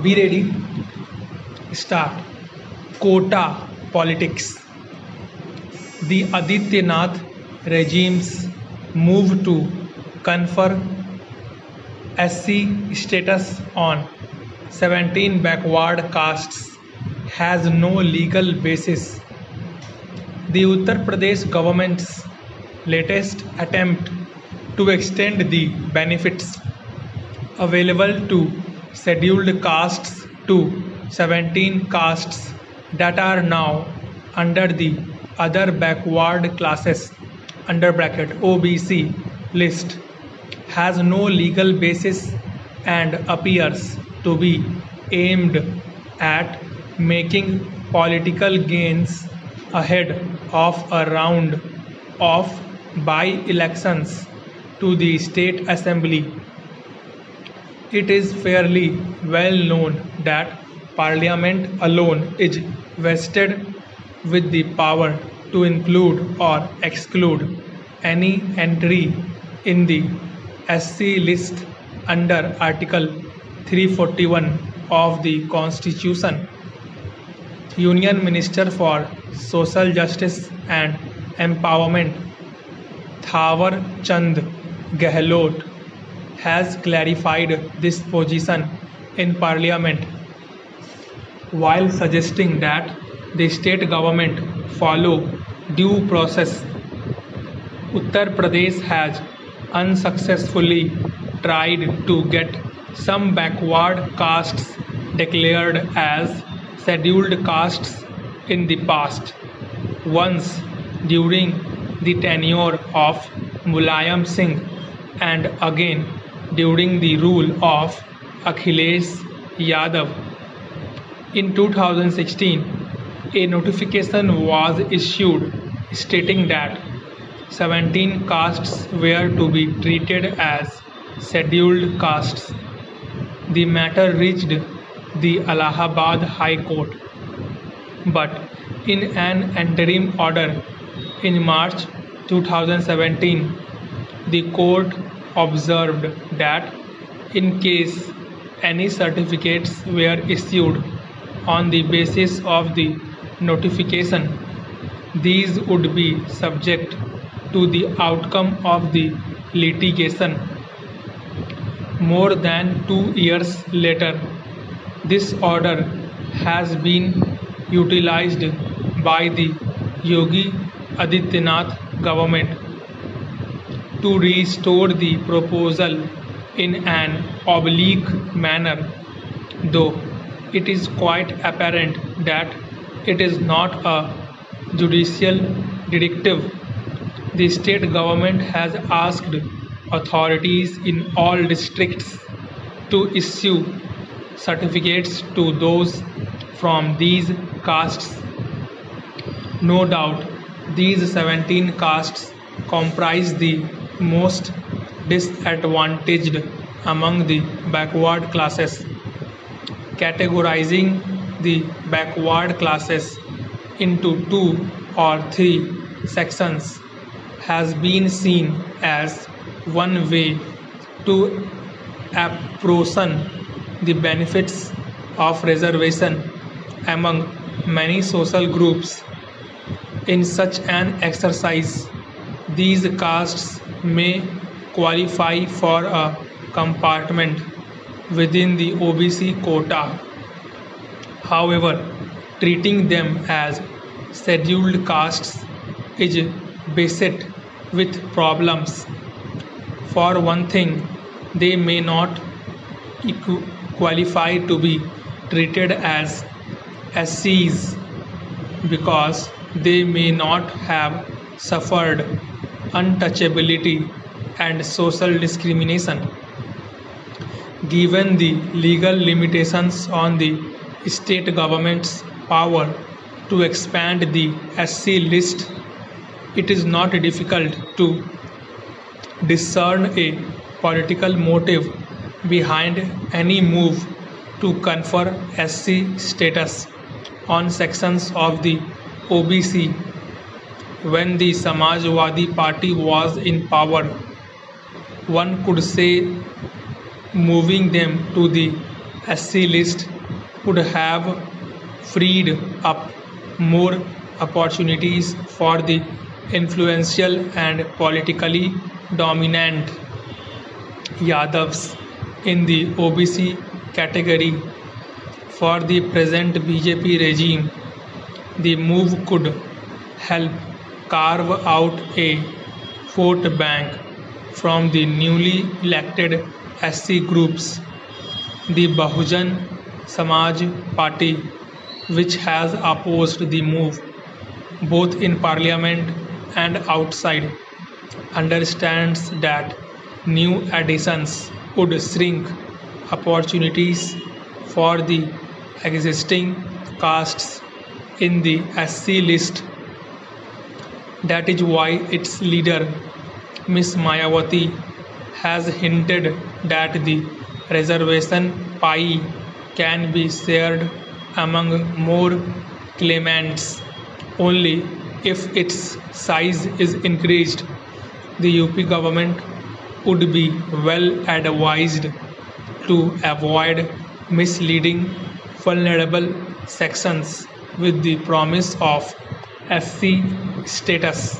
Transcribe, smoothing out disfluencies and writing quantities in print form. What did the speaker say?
Be ready. Start. Quota politics. The Adityanath regime's move to confer SC status on 17 backward castes has no legal basis. The Uttar Pradesh government's latest attempt to extend the benefits available to scheduled castes to 17 castes that are now under the other backward classes (OBC) list has no legal basis and appears to be aimed at making political gains ahead of a round of by-elections to the state assembly. It is fairly well known that Parliament alone is vested with the power to include or exclude any entry in the SC list under Article 341 of the Constitution. Union Minister for Social Justice and Empowerment Thawar Chand Gehlot has clarified this position in Parliament while suggesting that the state government follow due process. Uttar Pradesh has unsuccessfully tried to get some backward castes declared as scheduled castes in the past. Once during the tenure of Mulayam Singh and again during the rule of Akhilesh Yadav. In 2016, a notification was issued stating that 17 castes were to be treated as scheduled castes. The matter reached the Allahabad High Court, but in an interim order in March 2017, the court observed that in case any certificates were issued on the basis of the notification, these would be subject to the outcome of the litigation. More than 2 years later, this order has been utilized by the Yogi Adityanath government to restore the proposal in an oblique manner, though it is quite apparent that it is not a judicial directive. The state government has asked authorities in all districts to issue certificates to those from these castes. No doubt, these 17 castes comprise the most disadvantaged among the backward classes. Categorizing the backward classes into 2 or 3 sections has been seen as one way to apportion the benefits of reservation among many social groups. In such an exercise, these castes may qualify for a compartment within the OBC quota. However, treating them as scheduled castes is beset with problems. For one thing, they may not qualify to be treated as SCs because they may not have suffered untouchability and social discrimination. Given the legal limitations on the state government's power to expand the SC list, it is not difficult to discern a political motive behind any move to confer SC status on sections of the OBC. When the Samajwadi Party was in power, one could say moving them to the SC list would have freed up more opportunities for the influential and politically dominant Yadavs in the OBC category. For the present BJP regime, the move could help carve out a vote bank from the newly elected SC groups. The Bahujan Samaj Party, which has opposed the move both in parliament and outside, understands that new additions would shrink opportunities for the existing castes in the SC list. That is why its leader, Ms. Mayawati, has hinted that the reservation pie can be shared among more claimants only if its size is increased. The UP government would be well advised to avoid misleading vulnerable sections with the promise of SC status.